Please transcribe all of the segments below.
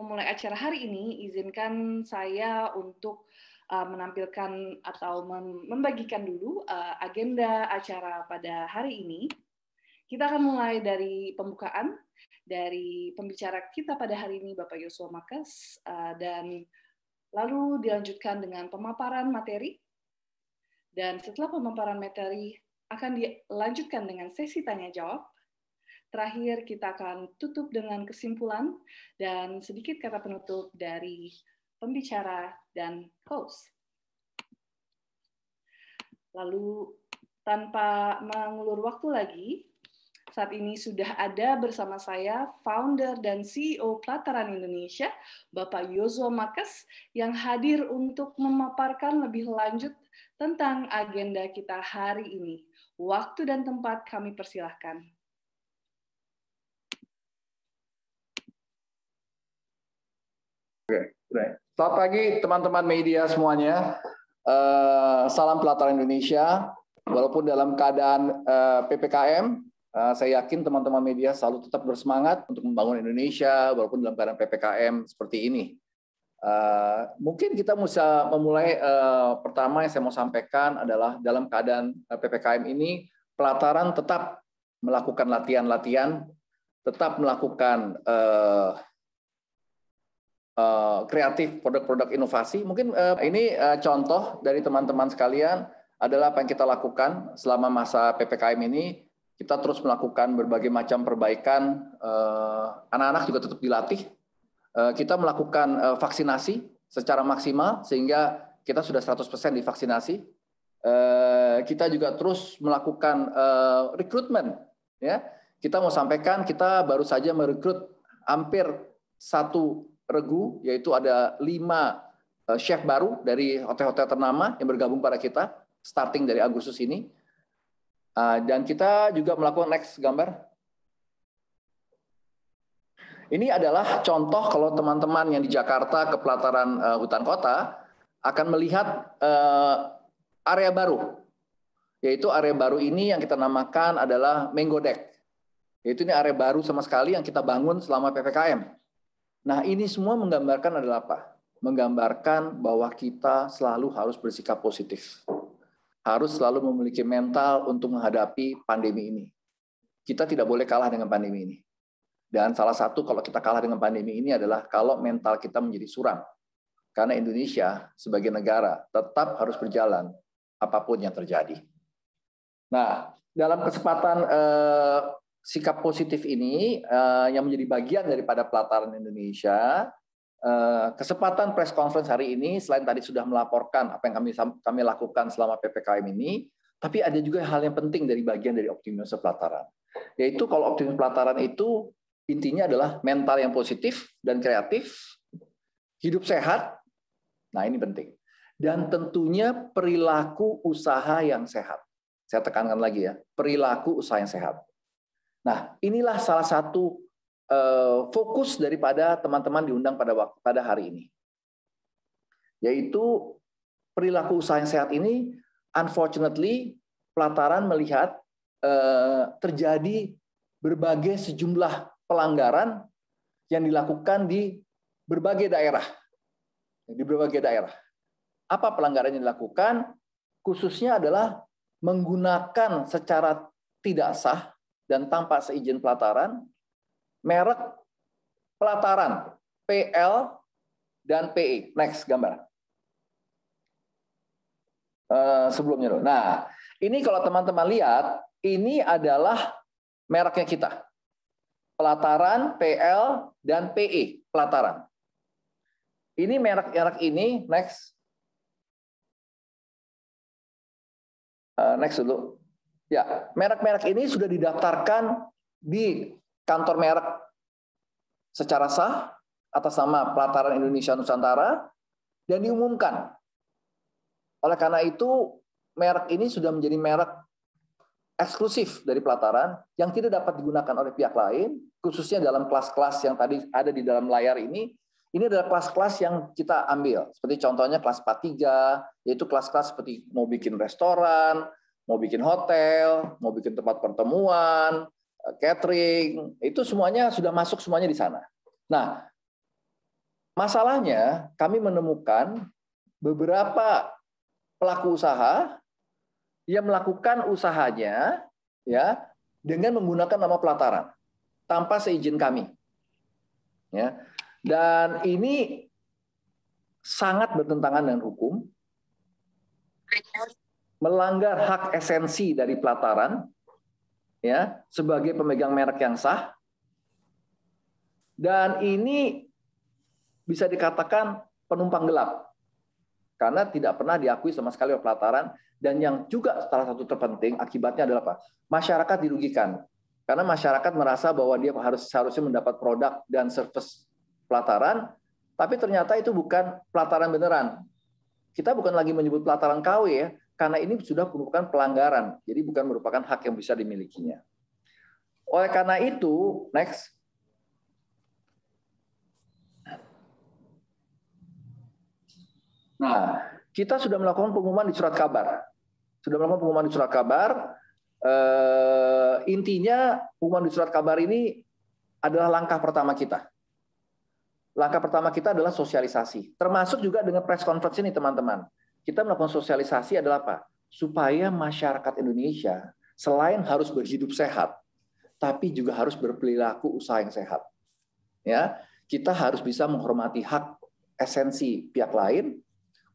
memulai acara hari ini, izinkan saya untuk menampilkan atau membagikan dulu agenda acara pada hari ini. Kita akan mulai dari pembukaan dari pembicara kita pada hari ini, Bapak Yosua Makes, dan lalu dilanjutkan dengan pemaparan materi. Dan setelah pemaparan materi akan dilanjutkan dengan sesi tanya-jawab. Terakhir, kita akan tutup dengan kesimpulan dan sedikit kata penutup dari pembicara dan host. Lalu, tanpa mengulur waktu lagi, saat ini sudah ada bersama saya founder dan CEO Pelataran Indonesia, Bapak Yosua Makes, yang hadir untuk memaparkan lebih lanjut tentang agenda kita hari ini. Waktu dan tempat kami persilahkan. Selamat pagi teman-teman media semuanya. Salam Pelataran Indonesia. Walaupun dalam keadaan PPKM, saya yakin teman-teman media selalu tetap bersemangat untuk membangun Indonesia walaupun dalam keadaan PPKM seperti ini. Mungkin kita bisa memulai, pertama yang saya mau sampaikan adalah dalam keadaan PPKM ini, Pelataran tetap melakukan latihan-latihan, tetap melakukan kreatif produk-produk inovasi. Mungkin ini contoh dari teman-teman sekalian adalah apa yang kita lakukan selama masa PPKM ini. Kita terus melakukan berbagai macam perbaikan. Anak-anak juga tetap dilatih. Kita melakukan vaksinasi secara maksimal sehingga kita sudah 100% divaksinasi. Kita juga terus melakukan rekrutmen. Ya, kita mau sampaikan kita baru saja merekrut hampir 1 regu, yaitu ada 5 chef baru dari hotel-hotel ternama yang bergabung pada kita, starting dari Agustus ini. Dan kita juga melakukan next gambar. Ini adalah contoh kalau teman-teman yang di Jakarta ke pelataran hutan kota akan melihat area baru. Yaitu area baru ini yang kita namakan adalah Mango Deck. Yaitu ini area baru sama sekali yang kita bangun selama PPKM. Nah, ini semua menggambarkan adalah apa? Menggambarkan bahwa kita selalu harus bersikap positif. Harus selalu memiliki mental untuk menghadapi pandemi ini. Kita tidak boleh kalah dengan pandemi ini. Dan salah satu kalau kita kalah dengan pandemi ini adalah kalau mental kita menjadi suram. Karena Indonesia sebagai negara tetap harus berjalan apapun yang terjadi. Nah, dalam kesempatan sikap positif ini yang menjadi bagian daripada Pelataran Indonesia, kesempatan press conference hari ini selain tadi sudah melaporkan apa yang kami lakukan selama PPKM ini, tapi ada juga hal yang penting dari bagian dari optimisme Pelataran. Yaitu kalau optimisme Pelataran itu intinya adalah mental yang positif dan kreatif, hidup sehat, nah ini penting. Dan tentunya perilaku usaha yang sehat. Saya tekankan lagi ya, perilaku usaha yang sehat. Nah, inilah salah satu fokus daripada teman-teman diundang pada hari ini. Yaitu perilaku usaha yang sehat ini, unfortunately, Pelataran melihat terjadi berbagai sejumlah pelanggaran yang dilakukan di berbagai daerah. Di berbagai daerah. Apa pelanggaran yang dilakukan? Khususnya adalah menggunakan secara tidak sah dan tanpa seizin Pelataran, merek Pelataran, PL dan PE. Next gambar. Sebelumnya dulu. Nah, ini kalau teman-teman lihat, ini adalah mereknya kita. Pelataran, PL dan PE. Pelataran. Ini merek-merek ini, next. Next dulu. Ya, merek-merek ini sudah didaftarkan di kantor merek secara sah atas nama Pelataran Indonesia Nusantara dan diumumkan. Oleh karena itu, merek ini sudah menjadi merek eksklusif dari Pelataran yang tidak dapat digunakan oleh pihak lain, khususnya dalam kelas-kelas yang tadi ada di dalam layar ini. Ini adalah kelas-kelas yang kita ambil. Seperti contohnya kelas 43, yaitu kelas-kelas seperti mau bikin restoran, mau bikin hotel, mau bikin tempat pertemuan, catering, itu semuanya sudah masuk semuanya di sana. Nah, masalahnya kami menemukan beberapa pelaku usaha yang melakukan usahanya ya dengan menggunakan nama pelataran tanpa seizin kami. Ya. Dan ini sangat bertentangan dengan hukum, melanggar hak esensi dari pelataran ya sebagai pemegang merek yang sah. Dan ini bisa dikatakan penumpang gelap karena tidak pernah diakui sama sekali oleh pelataran. Dan yang juga salah satu terpenting akibatnya adalah apa? Masyarakat dirugikan karena masyarakat merasa bahwa dia seharusnya mendapat produk dan service pelataran, tapi ternyata itu bukan pelataran beneran. Kita bukan lagi menyebut pelataran KW ya, karena ini sudah merupakan pelanggaran, jadi bukan merupakan hak yang bisa dimilikinya. Oleh karena itu, next. Nah, kita sudah melakukan pengumuman di surat kabar. Intinya pengumuman di surat kabar ini adalah langkah pertama kita. Langkah pertama kita adalah sosialisasi. Termasuk juga dengan press conference ini, teman-teman. Kita melakukan sosialisasi adalah apa? Supaya masyarakat Indonesia selain harus berhidup sehat, tapi juga harus berperilaku usaha yang sehat. Ya, kita harus bisa menghormati hak esensi pihak lain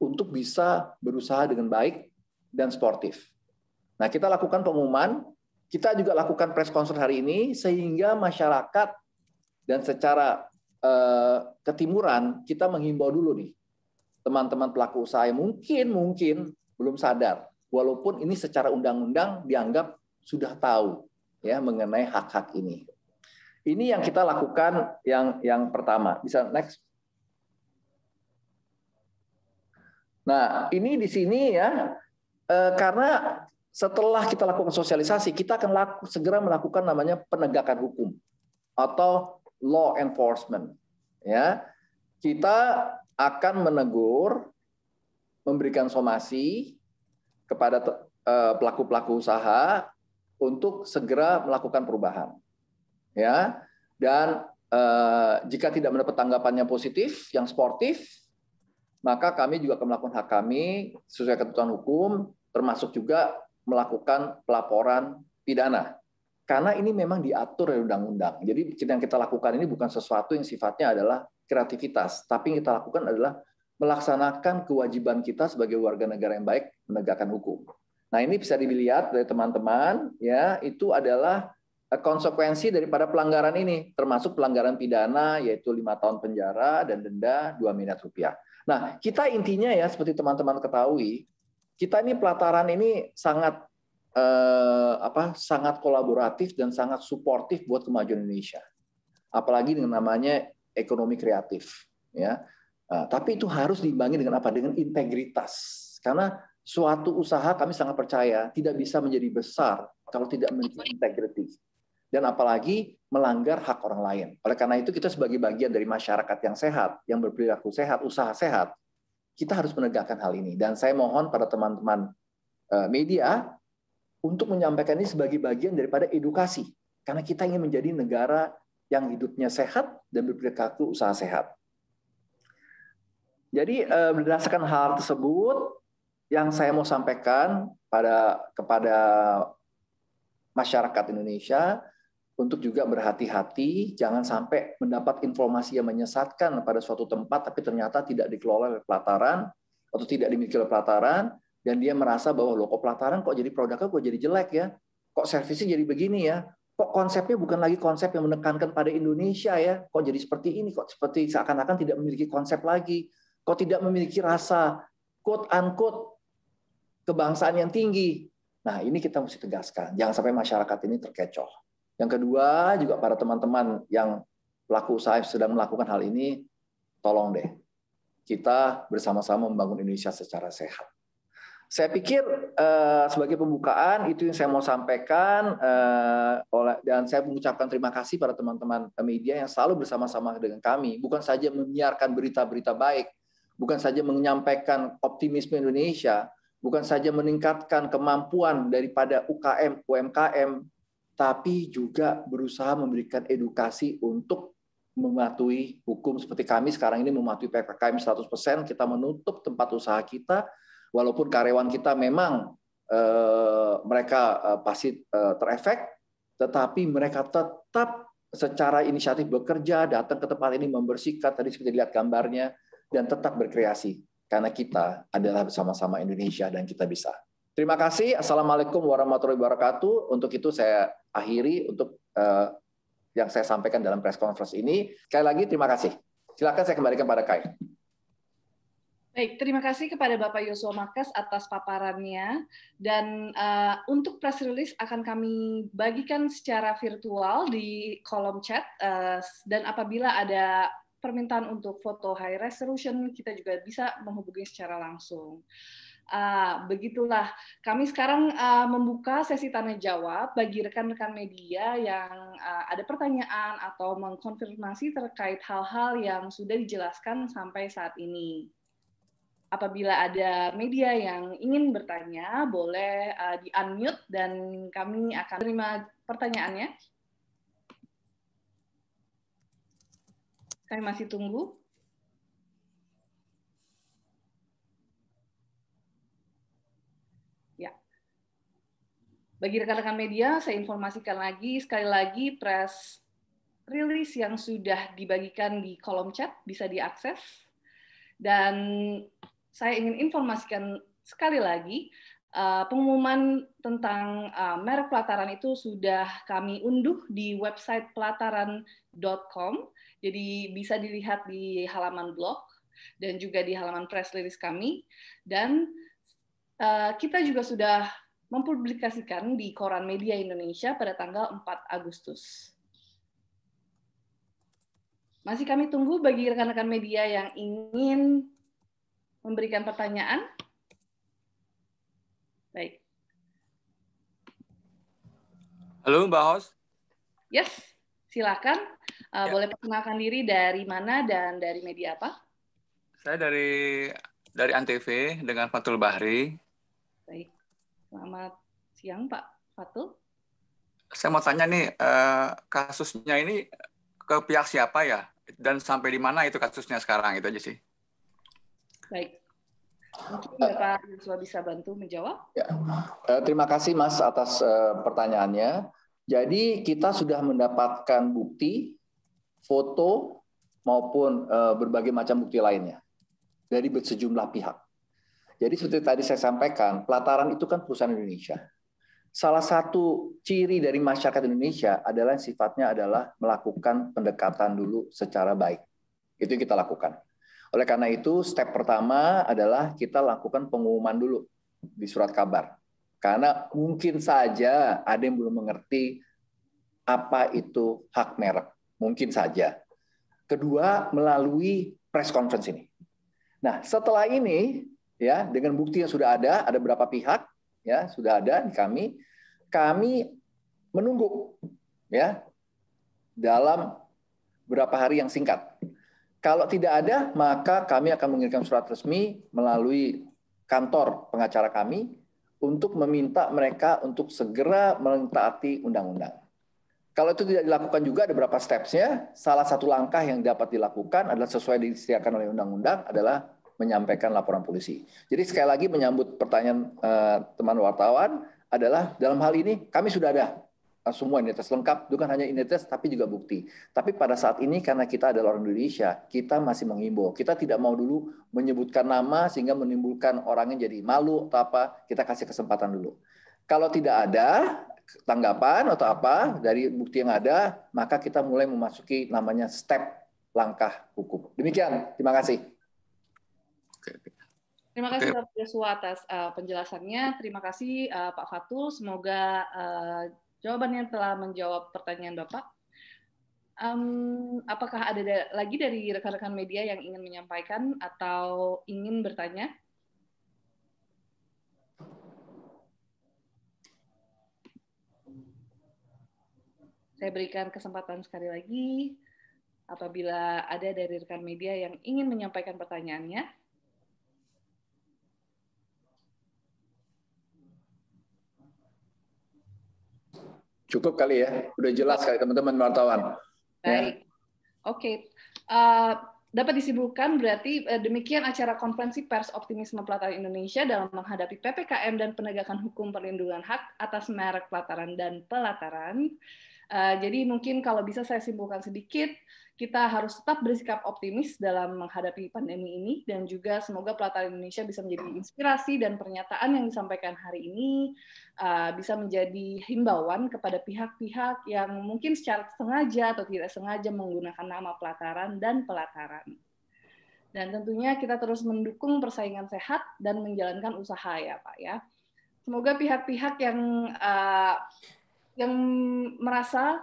untuk bisa berusaha dengan baik dan sportif. Nah, kita lakukan pengumuman, kita juga lakukan press conference hari ini, sehingga masyarakat dan secara ketimuran, kita menghimbau dulu nih, teman-teman pelaku usaha yang mungkin belum sadar, walaupun ini secara undang-undang dianggap sudah tahu ya mengenai hak-hak ini. Ini yang kita lakukan yang pertama. Bisa next. Nah, ini di sini ya, karena setelah kita lakukan sosialisasi, kita akan segera melakukan namanya penegakan hukum atau law enforcement. Ya, kita akan menegur, memberikan somasi kepada pelaku-pelaku usaha untuk segera melakukan perubahan. Ya, dan jika tidak mendapat tanggapannya positif, yang sportif, maka kami juga akan melakukan hak kami sesuai ketentuan hukum, termasuk juga melakukan pelaporan pidana. Karena ini memang diatur oleh undang-undang. Jadi yang kita lakukan ini bukan sesuatu yang sifatnya adalah kreativitas, tapi yang kita lakukan adalah melaksanakan kewajiban kita sebagai warga negara yang baik menegakkan hukum. Nah, ini bisa dilihat dari teman-teman, ya, itu adalah konsekuensi daripada pelanggaran ini, termasuk pelanggaran pidana, yaitu 5 tahun penjara dan denda 2 miliar rupiah. Nah, kita intinya ya, seperti teman-teman ketahui, kita ini pelataran ini sangat sangat kolaboratif dan sangat suportif buat kemajuan Indonesia. Apalagi dengan namanya ekonomi kreatif, ya. Tapi itu harus diimbangi dengan apa? Dengan integritas. Karena suatu usaha kami sangat percaya tidak bisa menjadi besar kalau tidak memiliki integritas. Dan apalagi melanggar hak orang lain. Oleh karena itu kita sebagai bagian dari masyarakat yang sehat, yang berperilaku sehat, usaha sehat, kita harus menegakkan hal ini. Dan saya mohon pada teman-teman media untuk menyampaikan ini sebagai bagian daripada edukasi. Karena kita ingin menjadi negara yang hidupnya sehat dan berperilaku usaha sehat. Jadi berdasarkan hal tersebut, yang saya mau sampaikan kepada masyarakat Indonesia, untuk juga berhati-hati, jangan sampai mendapat informasi yang menyesatkan pada suatu tempat, tapi ternyata tidak dikelola oleh pelataran, atau tidak dimiliki oleh pelataran, dan dia merasa bahwa loh, kok pelataran kok jadi produknya kok jadi jelek ya, kok servisnya jadi begini ya, kok konsepnya bukan lagi konsep yang menekankan pada Indonesia ya, kok jadi seperti ini, kok seperti seakan-akan tidak memiliki konsep lagi, kok tidak memiliki rasa quote-unquote kebangsaan yang tinggi. Nah, ini kita mesti tegaskan, jangan sampai masyarakat ini terkecoh. Yang kedua, juga para teman-teman yang pelaku usaha sedang melakukan hal ini, tolong deh, kita bersama-sama membangun Indonesia secara sehat. Saya pikir sebagai pembukaan, itu yang saya mau sampaikan, dan saya mengucapkan terima kasih pada teman-teman media yang selalu bersama-sama dengan kami, bukan saja menyiarkan berita-berita baik, bukan saja menyampaikan optimisme Indonesia, bukan saja meningkatkan kemampuan daripada UKM, UMKM, tapi juga berusaha memberikan edukasi untuk mematuhi hukum seperti kami sekarang ini mematuhi PPKM 100%, kita menutup tempat usaha kita, walaupun karyawan kita memang mereka pasti terefek, tetapi mereka tetap secara inisiatif bekerja, datang ke tempat ini membersihkan, tadi seperti lihat gambarnya, dan tetap berkreasi. Karena kita adalah bersama-sama Indonesia dan kita bisa. Terima kasih. Assalamualaikum warahmatullahi wabarakatuh. Untuk itu saya akhiri untuk yang saya sampaikan dalam press conference ini. Sekali lagi terima kasih. Silakan saya kembalikan pada Kai. Baik, terima kasih kepada Bapak Yosua Marques atas paparannya. Dan untuk press release akan kami bagikan secara virtual di kolom chat. Dan apabila ada permintaan untuk foto high resolution, kita juga bisa menghubungi secara langsung. Begitulah, kami sekarang membuka sesi tanya jawab bagi rekan-rekan media yang ada pertanyaan atau mengkonfirmasi terkait hal-hal yang sudah dijelaskan sampai saat ini. Apabila ada media yang ingin bertanya, boleh di-unmute dan kami akan terima pertanyaannya. Kami masih tunggu. Bagi rekan-rekan media, saya informasikan lagi, sekali lagi, press release yang sudah dibagikan di kolom chat bisa diakses. Dan saya ingin informasikan sekali lagi, pengumuman tentang merek pelataran itu sudah kami unduh di website pelataran.com, jadi bisa dilihat di halaman blog dan juga di halaman press release kami. Dan kita juga sudah mempublikasikan di Koran Media Indonesia pada tanggal 4 Agustus. Masih kami tunggu bagi rekan-rekan media yang ingin memberikan pertanyaan. Baik. Halo Mbak Hos. Yes, silakan. Boleh perkenalkan diri dari mana dan dari media apa? Saya dari Antv dengan Fatul Bahri. Baik. Selamat siang Pak Fatul. Saya mau tanya nih, kasusnya ini ke pihak siapa ya? Dan sampai di mana itu kasusnya sekarang? Itu aja sih. Baik. Mungkin Bapak Yosua bisa bantu menjawab. Ya. Terima kasih Mas atas pertanyaannya. Jadi kita sudah mendapatkan bukti, foto, maupun berbagai macam bukti lainnya dari sejumlah pihak. Jadi seperti tadi saya sampaikan, Pelataran itu kan perusahaan Indonesia. Salah satu ciri dari masyarakat Indonesia adalah sifatnya adalah melakukan pendekatan dulu secara baik. Itu yang kita lakukan. Oleh karena itu, step pertama adalah kita lakukan pengumuman dulu di surat kabar. Karena mungkin saja ada yang belum mengerti apa itu hak merek. Mungkin saja. Kedua, melalui press conference ini. Nah, setelah ini, ya, dengan bukti yang sudah ada beberapa pihak, ya, sudah ada di kami menunggu, ya, dalam beberapa hari yang singkat. Kalau tidak ada, maka kami akan mengirimkan surat resmi melalui kantor pengacara kami untuk meminta mereka untuk segera mentaati undang-undang. Kalau itu tidak dilakukan juga ada beberapa steps-nya. Salah satu langkah yang dapat dilakukan adalah sesuai disediakan oleh undang-undang adalah menyampaikan laporan polisi. Jadi sekali lagi menyambut pertanyaan teman wartawan adalah dalam hal ini kami sudah ada semua identitas lengkap, bukan hanya identitas tapi juga bukti. Tapi pada saat ini karena kita adalah orang Indonesia, kita masih menghimbau. Kita tidak mau dulu menyebutkan nama sehingga menimbulkan orangnya jadi malu atau apa. Kita kasih kesempatan dulu. Kalau tidak ada tanggapan atau apa dari bukti yang ada, maka kita mulai memasuki namanya step langkah hukum. Demikian, terima kasih. Terima kasih Bapak Yosua atas penjelasannya. Terima kasih Pak Fatul. Semoga jawabannya telah menjawab pertanyaan Bapak. Apakah ada lagi dari rekan-rekan media yang ingin menyampaikan atau ingin bertanya? Saya berikan kesempatan sekali lagi apabila ada dari rekan media yang ingin menyampaikan pertanyaannya. Cukup kali ya, udah jelas kali teman-teman wartawan. Baik. Oke. Dapat disimpulkan berarti demikian acara konferensi pers optimisme pelataran Indonesia dalam menghadapi PPKM dan penegakan hukum perlindungan hak atas merek pelataran dan pelataran. Jadi mungkin kalau bisa saya simpulkan sedikit, kita harus tetap bersikap optimis dalam menghadapi pandemi ini, dan juga semoga pelataran Indonesia bisa menjadi inspirasi dan pernyataan yang disampaikan hari ini bisa menjadi himbauan kepada pihak-pihak yang mungkin secara sengaja atau tidak sengaja menggunakan nama pelataran dan pelataran. Dan tentunya kita terus mendukung persaingan sehat dan menjalankan usaha ya Pak ya. Semoga pihak-pihak yang merasa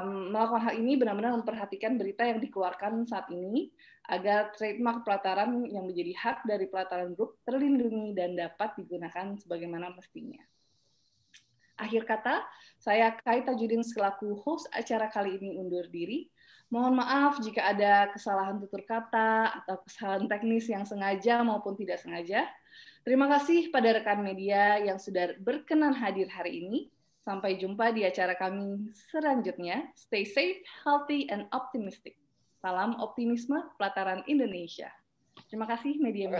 melakukan hal ini benar-benar memperhatikan berita yang dikeluarkan saat ini agar trademark pelataran yang menjadi hak dari pelataran grup terlindungi dan dapat digunakan sebagaimana mestinya. Akhir kata, saya Kai Tajudin selaku host acara kali ini undur diri. Mohon maaf jika ada kesalahan tutur kata atau kesalahan teknis yang sengaja maupun tidak sengaja. Terima kasih pada rekan media yang sudah berkenan hadir hari ini. Sampai jumpa di acara kami selanjutnya. Stay safe, healthy, and optimistic. Salam optimisme pelataran Indonesia. Terima kasih media-media.